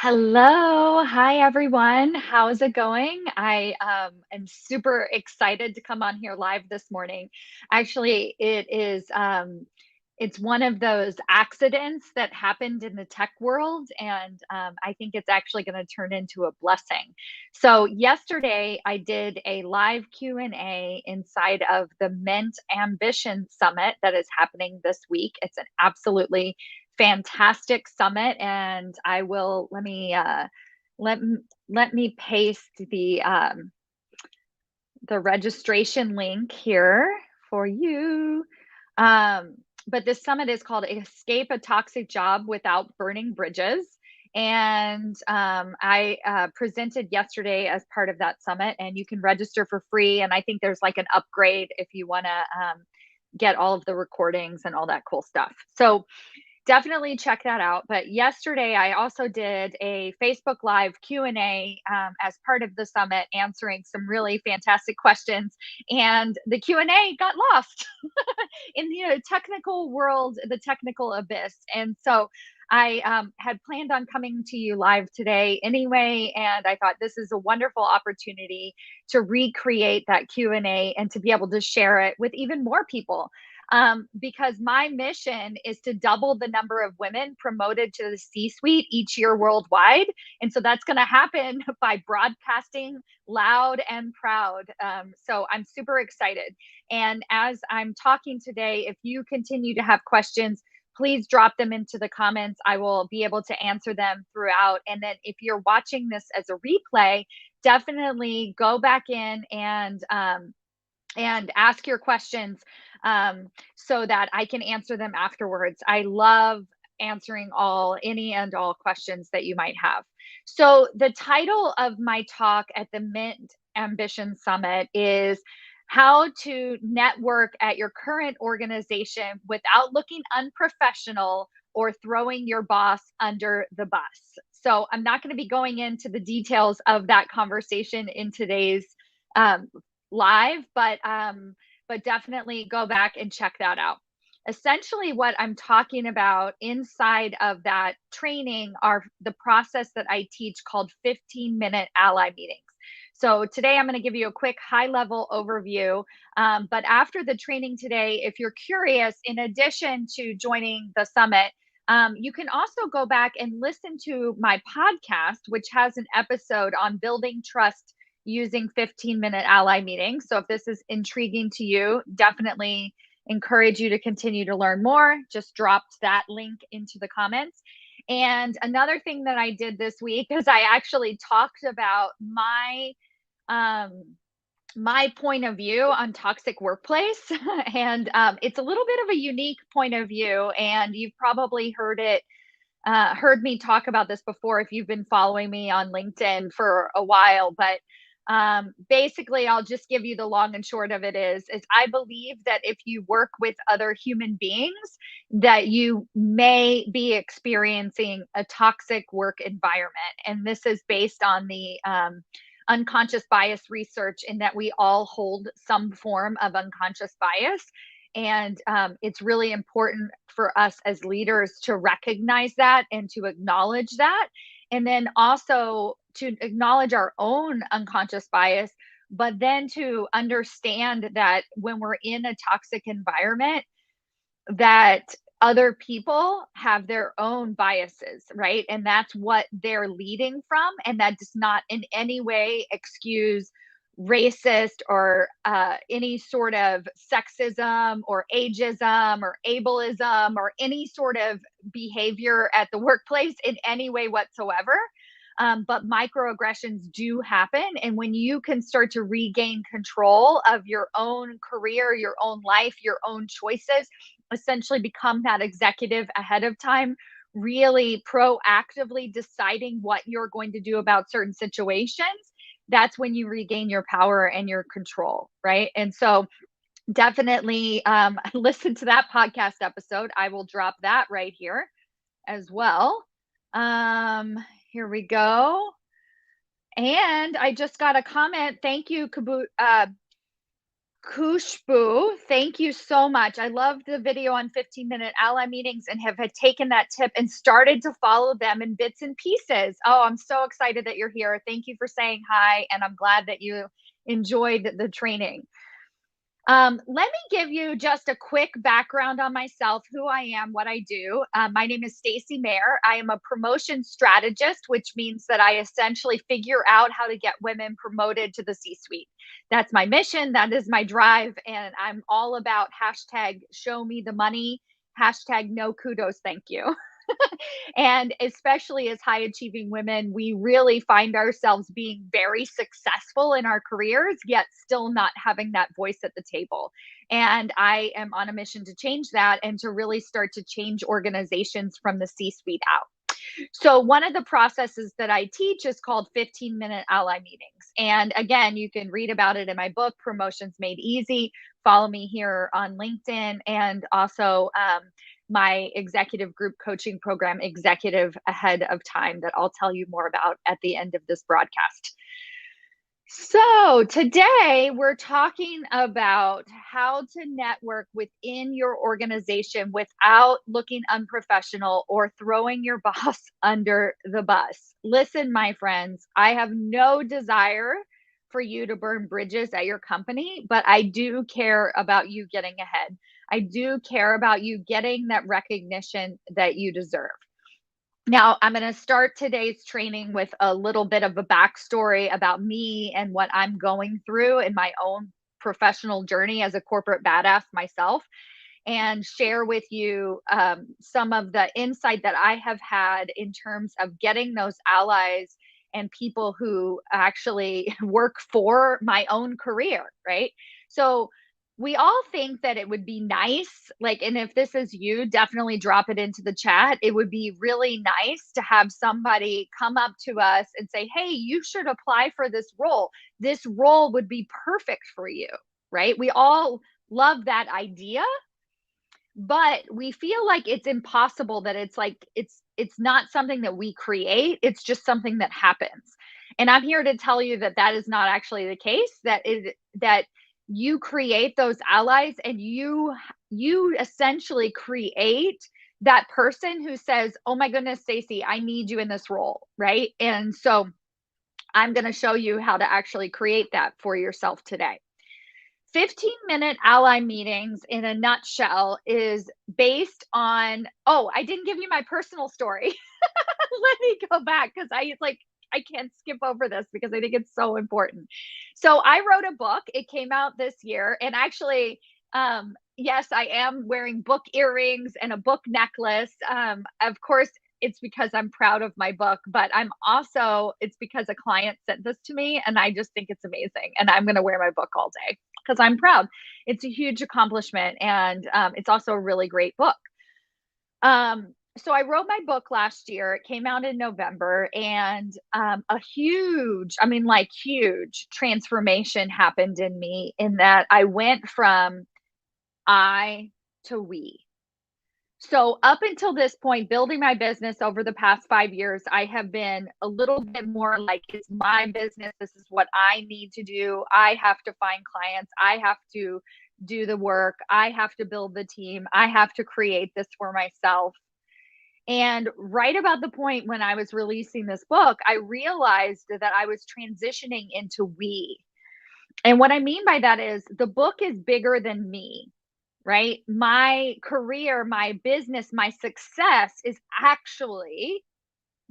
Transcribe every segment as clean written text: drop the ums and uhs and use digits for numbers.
Hello. Hi, everyone. How's it going? I am super excited to come on here live this morning. Actually, it's one of those accidents that happened in the tech world, and I think it's actually going to turn into a blessing. So yesterday, I did a live Q&A inside of the Ment Ambition Summit that is happening this week. It's an absolutely fantastic summit, and I will let let me paste the registration link here for you. But this summit is called Escape a Toxic Job Without Burning Bridges. And I presented yesterday as part of that summit, and you can register for free. And I think there's like an upgrade if you want to get all of the recordings and all that cool stuff. So definitely check that out. But yesterday, I also did a Facebook Live Q&A as part of the summit, answering some really fantastic questions. And the Q&A got lost in the technical world, the technical abyss. And so I had planned on coming to you live today anyway, and I thought this is a wonderful opportunity to recreate that Q&A and to be able to share it with even more people. Because my mission is to double the number of women promoted to the C-suite each year worldwide. And so that's going to happen by broadcasting loud and proud. So I'm super excited. And as I'm talking today, if you continue to have questions, please drop them into the comments. I will be able to answer them throughout. And then if you're watching this as a replay, definitely go back in and ask your questions so that I can answer them afterwards. I love answering any and all questions that you might have. So the title of my talk at the Mint Ambition Summit is how to network at your current organization without looking unprofessional or throwing your boss under the bus. So I'm not going to be going into the details of that conversation in today's um, live, but definitely go back and check that out. Essentially, what I'm talking about inside of that training are the process that I teach called 15-minute ally meetings. So today I'm going to give you a quick high-level overview. But after the training today, if you're curious, in addition to joining the summit, you can also go back and listen to my podcast, which has an episode on building trust using 15-minute ally meetings. So if this is intriguing to you, definitely encourage you to continue to learn more. Just dropped that link into the comments. And another thing that I did this week is I actually talked about um, my point of view on toxic workplace. And it's a little bit of a unique point of view, and you've probably heard me talk about this before if you've been following me on LinkedIn for a while. But basically, I'll just give you the long and short of it is I believe that if you work with other human beings, that you may be experiencing a toxic work environment. And this is based on the unconscious bias research, in that we all hold some form of unconscious bias. And it's really important for us as leaders to recognize that and to acknowledge that. And then also to acknowledge our own unconscious bias, but then to understand that when we're in a toxic environment, that other people have their own biases, right? And that's what they're leading from. And that does not in any way excuse racist or any sort of sexism or ageism or ableism or any sort of behavior at the workplace in any way whatsoever. But microaggressions do happen. And when you can start to regain control of your own career, your own life, your own choices, essentially become that executive ahead of time, really proactively deciding what you're going to do about certain situations, that's when you regain your power and your control, right? And so definitely listen to that podcast episode. I will drop that right here as well. Here we go. And I just got a comment. Thank you, Kushbu, thank you so much. I loved the video on 15-minute ally meetings and have had taken that tip and started to follow them in bits and pieces. Oh, I'm so excited that you're here. Thank you for saying hi, and I'm glad that you enjoyed the training. Let me give you just a quick background on myself, who I am, what I do. My name is Stacy Mayer. I am a promotion strategist, which means that I essentially figure out how to get women promoted to the C-suite. That's my mission. That is my drive. And I'm all about hashtag show me the money, hashtag no kudos, thank you. And especially as high achieving women, we really find ourselves being very successful in our careers, yet still not having that voice at the table. And I am on a mission to change that and to really start to change organizations from the C suite out. So, one of the processes that I teach is called 15-minute ally meetings. And again, you can read about it in my book, Promotions Made Easy. Follow me here on LinkedIn, and also my executive group coaching program, Executive Ahead of Time, that I'll tell you more about at the end of this broadcast. So, today we're talking about how to network within your organization without looking unprofessional or throwing your boss under the bus. Listen, my friends, I have no desire for you to burn bridges at your company, but I do care about you getting ahead. I do care about you getting that recognition that you deserve. Now, I'm going to start today's training with a little bit of a backstory about me and what I'm going through in my own professional journey as a corporate badass myself, and share with you some of the insight that I have had in terms of getting those allies and people who actually work for my own career, right? So, we all think that it would be nice, like, and if this is you, definitely drop it into the chat. It would be really nice to have somebody come up to us and say, hey, you should apply for this role. This role would be perfect for you, right? We all love that idea, but we feel like it's impossible, that it's like it's not something that we create, it's just something that happens. And I'm here to tell you that that is not actually the case. That you create those allies, and you essentially create that person who says, oh my goodness, Stacy, I need you in this role, right? And so I'm going to show you how to actually create that for yourself today. 15-minute ally meetings in a nutshell is based on, oh, I didn't give you my personal story. Let me go back, because I can't skip over this because I think it's so important. So I wrote a book. It came out this year, and actually, yes, I am wearing book earrings and a book necklace. Of course, it's because I'm proud of my book, but it's because a client sent this to me, and I just think it's amazing. And I'm going to wear my book all day because I'm proud. It's a huge accomplishment, and it's also a really great book. So I wrote my book last year. It came out in November, and a huge, huge transformation happened in me, in that I went from I to we. So up until this point, building my business over the past 5 years, I have been a little bit more like, it's my business. This is what I need to do. I have to find clients. I have to do the work. I have to build the team. I have to create this for myself. And right about the point when I was releasing this book, I realized that I was transitioning into we. And what I mean by that is, the book is bigger than me, right? My career, my business, my success is actually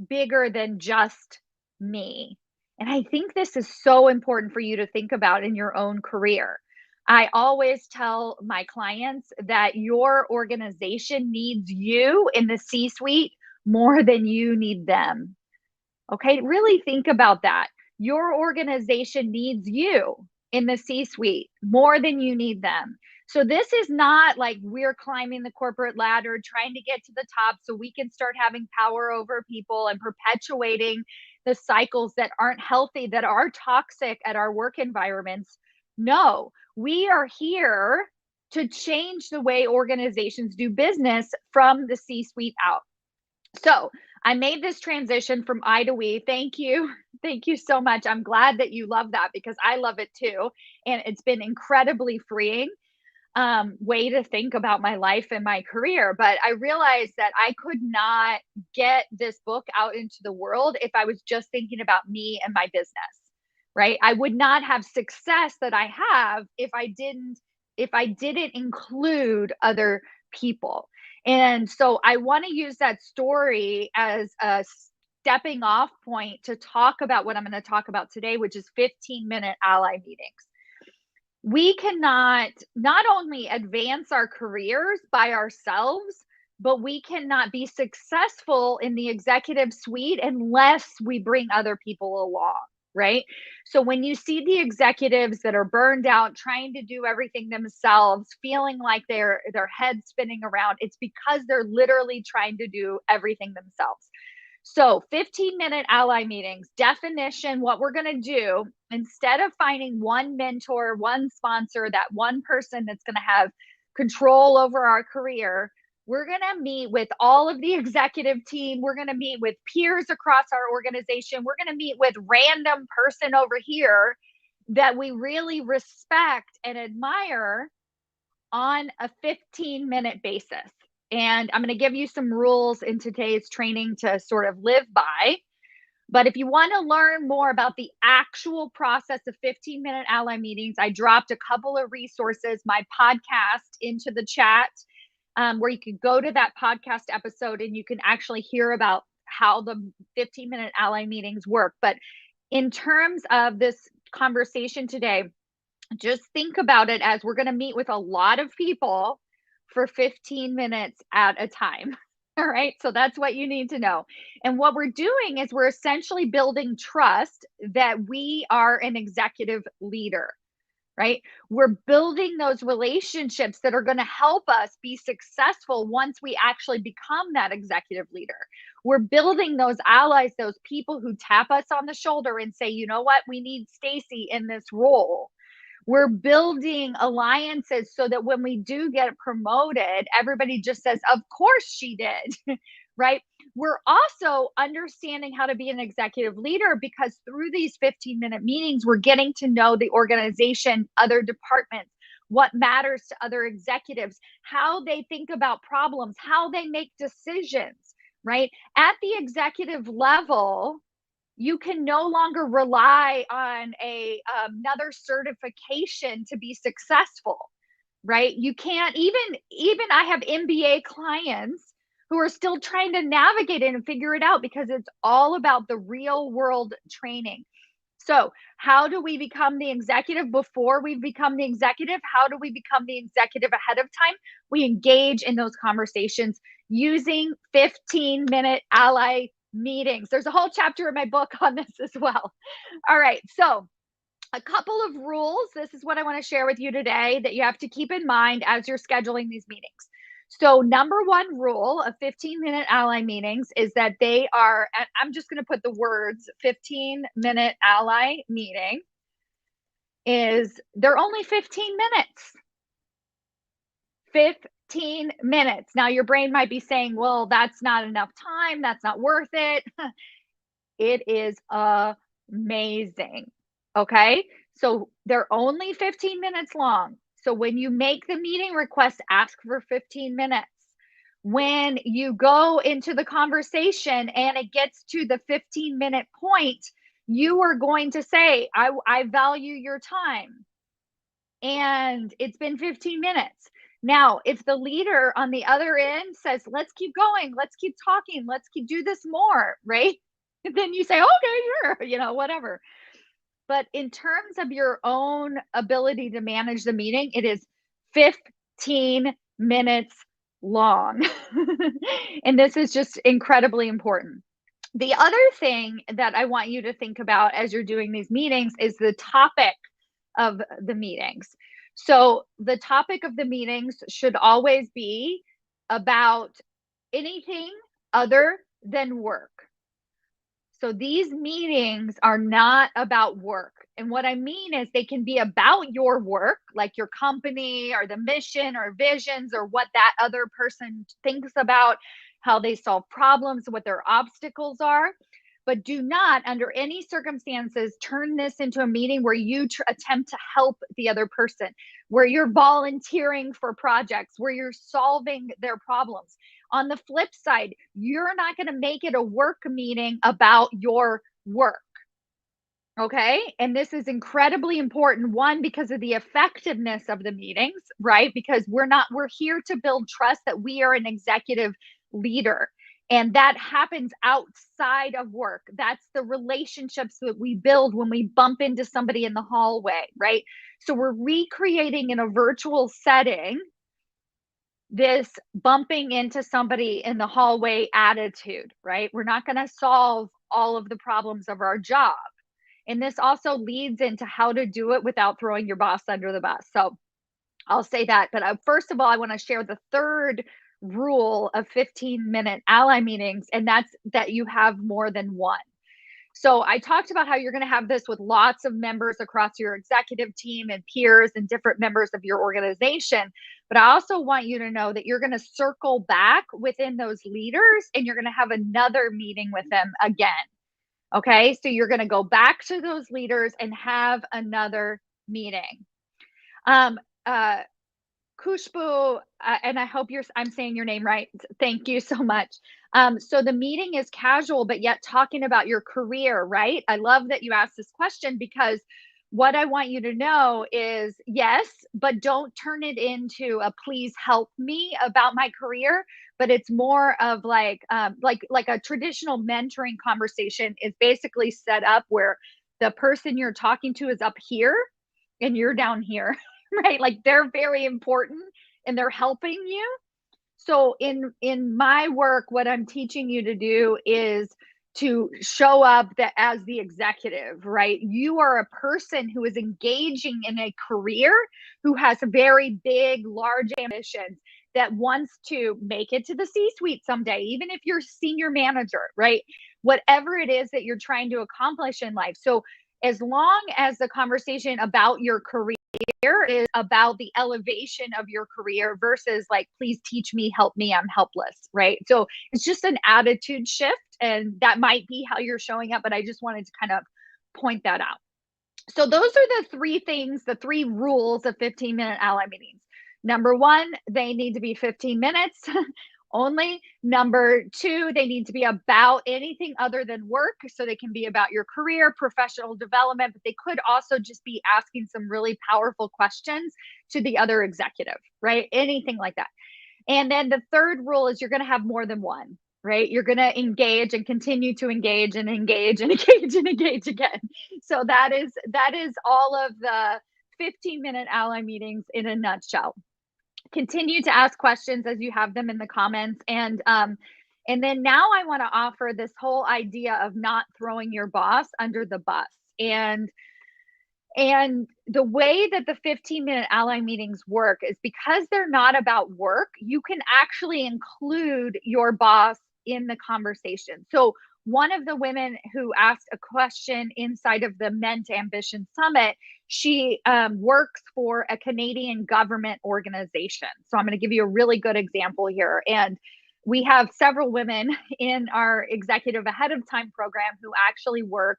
bigger than just me. And I think this is so important for you to think about in your own career. I always tell my clients that your organization needs you in the C suite more than you need them. Okay, really think about that. Your organization needs you in the C suite more than you need them. So this is not like we're climbing the corporate ladder, trying to get to the top so we can start having power over people and perpetuating the cycles that aren't healthy, that are toxic at our work environments. No, we are here to change the way organizations do business from the C suite out. So I made this transition from I to we. Thank you. Thank you so much. I'm glad that you love that because I love it too. And it's been incredibly freeing way to think about my life and my career. But I realized that I could not get this book out into the world if I was just thinking about me and my business, right? I would not have success that I have if I didn't include other people. And so I want to use that story as a stepping off point to talk about what I'm going to talk about today, which is 15-minute ally meetings. We cannot not only advance our careers by ourselves, but we cannot be successful in the executive suite unless we bring other people along, right? So when you see the executives that are burned out, trying to do everything themselves, feeling like their head spinning around, it's because they're literally trying to do everything themselves. So 15-minute ally meetings, definition, what we're going to do, instead of finding one mentor, one sponsor, that one person that's going to have control over our career, we're going to meet with all of the executive team. We're going to meet with peers across our organization. We're going to meet with random person over here that we really respect and admire on a 15-minute basis. And I'm going to give you some rules in today's training to sort of live by. But if you want to learn more about the actual process of 15-minute ally meetings, I dropped a couple of resources, my podcast into the chat, where you can go to that podcast episode and you can actually hear about how the 15-minute ally meetings work. But in terms of this conversation today, just think about it as we're going to meet with a lot of people for 15 minutes at a time. All right. So that's what you need to know. And what we're doing is we're essentially building trust that we are an executive leader, right? We're building those relationships that are going to help us be successful once we actually become that executive leader. We're building those allies, those people who tap us on the shoulder and say, you know what, we need Stacy in this role. We're building alliances so that when we do get promoted, everybody just says, of course she did, right? We're also understanding how to be an executive leader because through these 15-minute meetings, we're getting to know the organization, other departments, what matters to other executives, how they think about problems, how they make decisions, right? At the executive level, you can no longer rely on another certification to be successful, right? You can't even I have MBA clients who are still trying to navigate it and figure it out because it's all about the real world training. So, how do we become the executive before we become the executive? How do we become the executive ahead of time? We engage in those conversations using 15-minute ally meetings. There's a whole chapter in my book on this as well. All right. So, a couple of rules. This is what I want to share with you today that you have to keep in mind as you're scheduling these meetings. So, number one rule of 15-minute ally meetings is that they are, I'm just going to put the words 15-minute ally meeting, is they're only 15 minutes. 15 minutes. Now, your brain might be saying, well, that's not enough time. That's not worth it. It is amazing. Okay. So they're only 15 minutes long. So when you make the meeting request, ask for 15 minutes. When you go into the conversation and it gets to the 15-minute point, you are going to say, I value your time. And it's been 15 minutes. Now, if the leader on the other end says, let's keep going, let's keep talking, let's keep do this more, right? Then you say, okay, sure, whatever. But in terms of your own ability to manage the meeting, it is 15 minutes long. And this is just incredibly important. The other thing that I want you to think about as you're doing these meetings is the topic of the meetings. So the topic of the meetings should always be about anything other than work. So these meetings are not about work. And what I mean is they can be about your work, like your company or the mission or visions or what that other person thinks about. how they solve problems, what their obstacles are. But do not, under any circumstances, turn this into a meeting where you attempt to help the other person, where you're volunteering for projects, where you're solving their problems. On the flip side, you're not going to make it a work meeting about your work. Okay. And this is incredibly important. One, because of the effectiveness of the meetings, right? Because we're here to build trust that we are an executive leader. And that happens outside of work. That's the relationships that we build when we bump into somebody in the hallway, right? So we're recreating in a virtual setting this bumping into somebody in the hallway attitude, right? We're not going to solve all of the problems of our job. And this also leads into how to do it without throwing your boss under the bus. So I'll say that. But first of all, I want to share the third rule of 15-minute ally meetings, and that's that you have more than one. So I talked about how you're going to have this with lots of members across your executive team and peers and different members of your organization. But I also want you to know that you're going to circle back within those leaders and you're going to have another meeting with them again. Okay, so you're going to go back to those leaders and have another meeting. Kushbu, and I hope I'm saying your name right. Thank you so much. So the meeting is casual, but yet talking about your career, right? I love that you asked this question because what I want you to know is yes, but don't turn it into a please help me about my career. But it's more of like a traditional mentoring conversation is basically set up where the person you're talking to is up here and you're down here, right? Like they're very important and they're helping you. So in my work, what I'm teaching you to do is to show up as the executive, right? You are a person who is engaging in a career, who has very big, large ambitions, that wants to make it to the C-suite someday, even if you're senior manager, right? Whatever it is that you're trying to accomplish in life. So as long as the conversation about your career is about the elevation of your career versus like, please teach me, help me, I'm helpless, right? So it's just an attitude shift, and that might be how you're showing up, but I just wanted to kind of point that out. So those are the three things, the three rules of 15-minute ally meetings. Number one, they need to be 15 minutes only. Number two, they need to be about anything other than work. So they can be about your career, professional development, but they could also just be asking some really powerful questions to the other executive, right? Anything like that. And then the third rule is you're going to have more than one, right? You're going to engage and continue to engage and engage and engage and engage again. So that is all of the 15-minute ally meetings in a nutshell. Continue to ask questions as you have them in the comments. And then now I want to offer this whole idea of not throwing your boss under the bus. And the way that the 15-minute ally meetings work is because they're not about work, you can actually include your boss in the conversation. So one of the women who asked a question inside of the Ment Ambition Summit, she works for a Canadian government organization. So I'm going to give you a really good example here. And we have several women in our Executive Ahead of Time program who actually work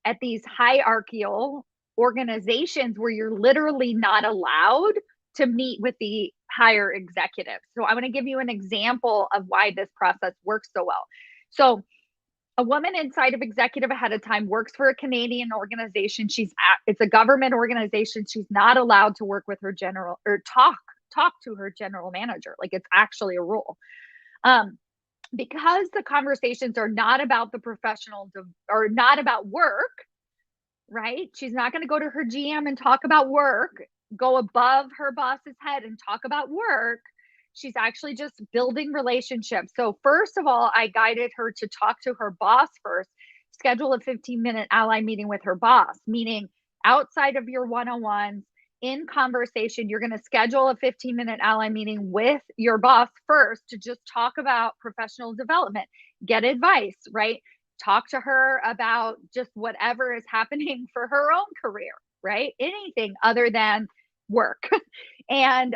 at these hierarchical organizations where you're literally not allowed to meet with the higher executives. So I want to give you an example of why this process works so well. So a woman inside of Executive Ahead of Time works for a Canadian organization. It's a government organization. She's not allowed to work with her general or talk to her general manager. Like it's actually a rule. Because the conversations are not about the professional or not about work, right? She's not going to go to her GM and talk about work, go above her boss's head and talk about work. She's actually just building relationships. So first of all, I guided her to talk to her boss first, schedule a 15-minute ally meeting with her boss, meaning outside of your one-on-ones, in conversation, you're going to schedule a 15-minute ally meeting with your boss first to just talk about professional development, get advice, right? Talk to her about just whatever is happening for her own career, right? Anything other than work. And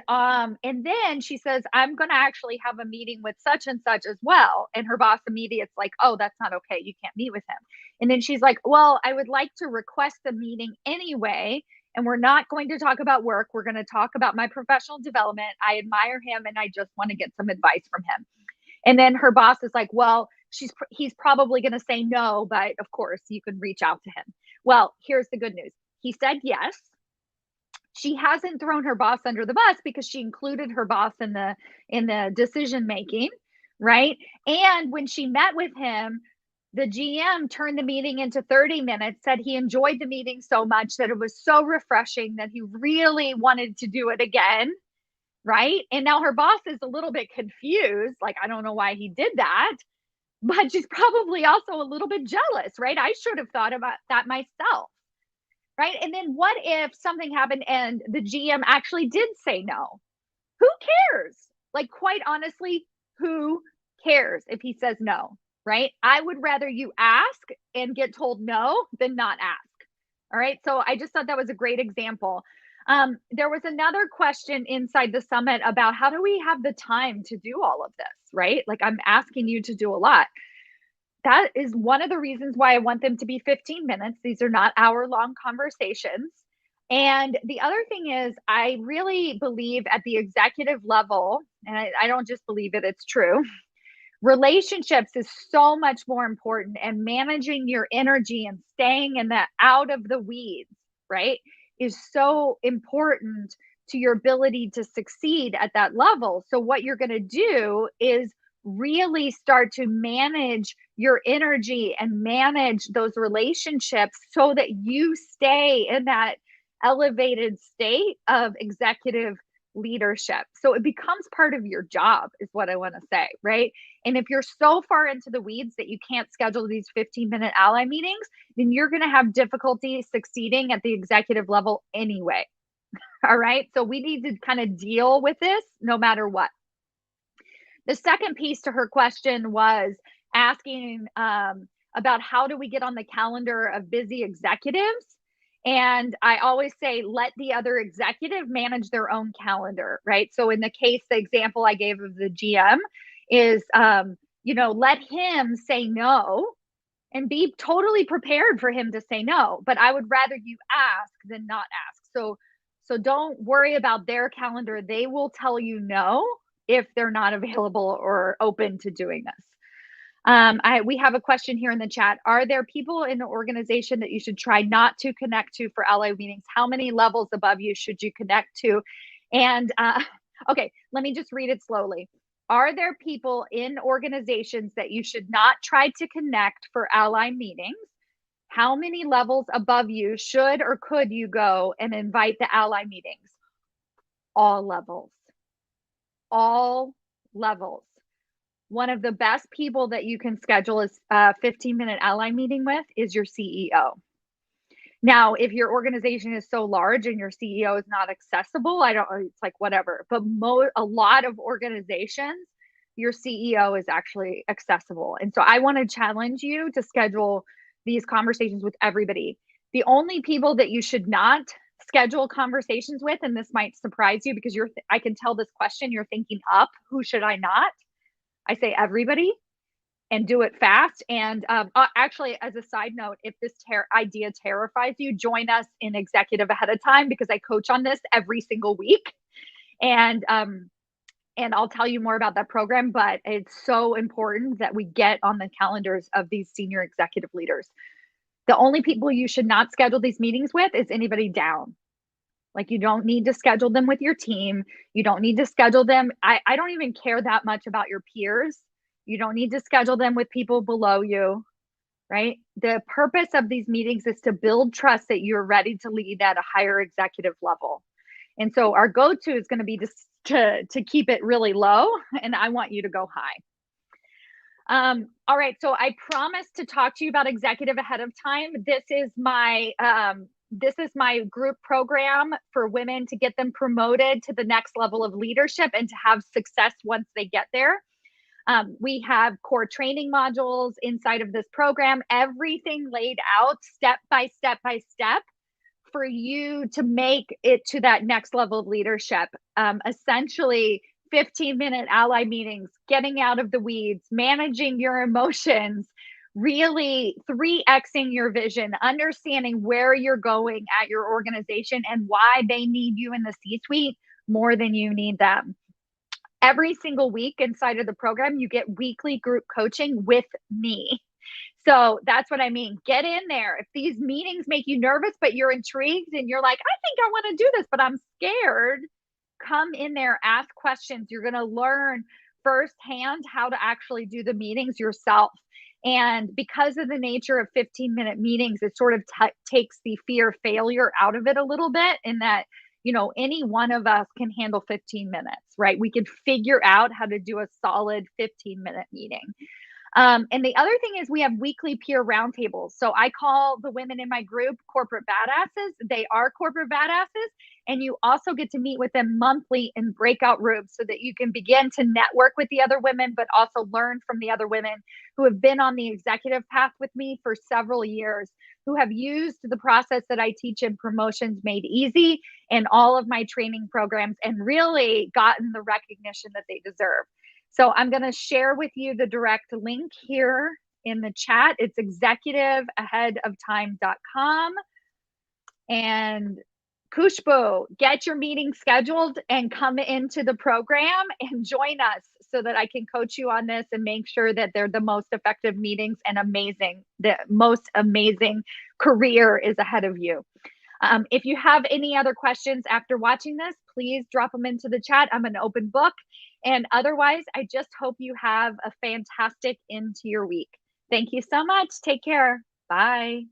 then she says, I'm going to actually have a meeting with such and such as well. And her boss immediately it's like, oh, that's not okay. You can't meet with him. And then she's like, well, I would like to request the meeting anyway. And we're not going to talk about work. We're going to talk about my professional development. I admire him and I just want to get some advice from him. And then her boss is like, well, he's probably going to say no, but of course you can reach out to him. Well, here's the good news. He said yes. She hasn't thrown her boss under the bus because she included her boss in the decision making, right? And when she met with him, the GM turned the meeting into 30 minutes, said he enjoyed the meeting so much that it was so refreshing that he really wanted to do it again, right? And now her boss is a little bit confused, like, I don't know why he did that, but she's probably also a little bit jealous, right? I should have thought about that myself. Right. And then what if something happened and the GM actually did say no? Who cares? Like, quite honestly, who cares if he says no? Right. I would rather you ask and get told no than not ask. All right. So I just thought that was a great example. There was another question inside the summit about how do we have the time to do all of this? Right. Like, I'm asking you to do a lot. That is one of the reasons why I want them to be 15 minutes. These are not hour-long conversations. And the other thing is, I really believe at the executive level, and I don't just believe it, it's true. Relationships is so much more important, and managing your energy and staying in the out of the weeds, right, is so important to your ability to succeed at that level. So what you're going to do is really start to manage your energy and manage those relationships so that you stay in that elevated state of executive leadership. So it becomes part of your job, is what I want to say, right? And if you're so far into the weeds that you can't schedule these 15-minute ally meetings, then you're going to have difficulty succeeding at the executive level anyway. All right. So we need to kind of deal with this no matter what. The second piece to her question was asking about how do we get on the calendar of busy executives. And I always say, let the other executive manage their own calendar, right? So in the case, the example I gave of the GM is, let him say no and be totally prepared for him to say no. But I would rather you ask than not ask. So don't worry about their calendar. They will tell you no if they're not available or open to doing this. We have a question here in the chat. Are there people in the organization that you should try not to connect to for ally meetings? How many levels above you should you connect to? And okay, let me just read it slowly. Are there people in organizations that you should not try to connect for ally meetings? How many levels above you should or could you go and invite the ally meetings? All levels. All levels. One of the best people that you can schedule a 15-minute ally meeting with is your CEO. Now, if your organization is so large and your CEO is not accessible, it's like whatever. But a lot of organizations, your CEO is actually accessible. And so I want to challenge you to schedule these conversations with everybody. The only people that you should not schedule conversations with, and this might surprise you because I can tell this question, you're thinking up, who should I not? I say everybody, and do it fast. And actually, as a side note, if this idea terrifies you, join us in Executive Ahead of Time, because I coach on this every single week. And I'll tell you more about that program, but it's so important that we get on the calendars of these senior executive leaders. The only people you should not schedule these meetings with is anybody down. Like, you don't need to schedule them with your team. You don't need to schedule them. I don't even care that much about your peers. You don't need to schedule them with people below you, right? The purpose of these meetings is to build trust that you're ready to lead at a higher executive level. And so our go-to is going to be to keep it really low, and I want you to go high. All right, so I promised to talk to you about Executive Ahead of Time. This is my group program for women to get them promoted to the next level of leadership and to have success once they get there. We have core training modules inside of this program, everything laid out step by step by step for you to make it to that next level of leadership. Essentially, 15-minute ally meetings, getting out of the weeds, managing your emotions, really 3xing your vision, understanding where you're going at your organization and why they need you in the C-suite more than you need them. Every single week inside of the program, you get weekly group coaching with me. So that's what I mean. Get in there. If these meetings make you nervous, but you're intrigued and you're like, I think I want to do this, but I'm scared, come in there, ask questions. You're going to learn firsthand how to actually do the meetings yourself. And because of the nature of 15-minute meetings, it sort of takes the fear of failure out of it a little bit, in that, you know, any one of us can handle 15 minutes, right? We can figure out how to do a solid 15-minute meeting. And the other thing is we have weekly peer roundtables. So I call the women in my group corporate badasses. They are corporate badasses. And you also get to meet with them monthly in breakout rooms so that you can begin to network with the other women, but also learn from the other women who have been on the executive path with me for several years, who have used the process that I teach in Promotions Made Easy and all of my training programs and really gotten the recognition that they deserve. So I'm going to share with you the direct link here in the chat. It's executiveaheadoftime.com. And Kushbu, get your meeting scheduled and come into the program and join us so that I can coach you on this and make sure that they're the most effective meetings and amazing. The most amazing career is ahead of you. If you have any other questions after watching this, please drop them into the chat. I'm an open book. And otherwise, I just hope you have a fantastic end to your week. Thank you so much. Take care. Bye.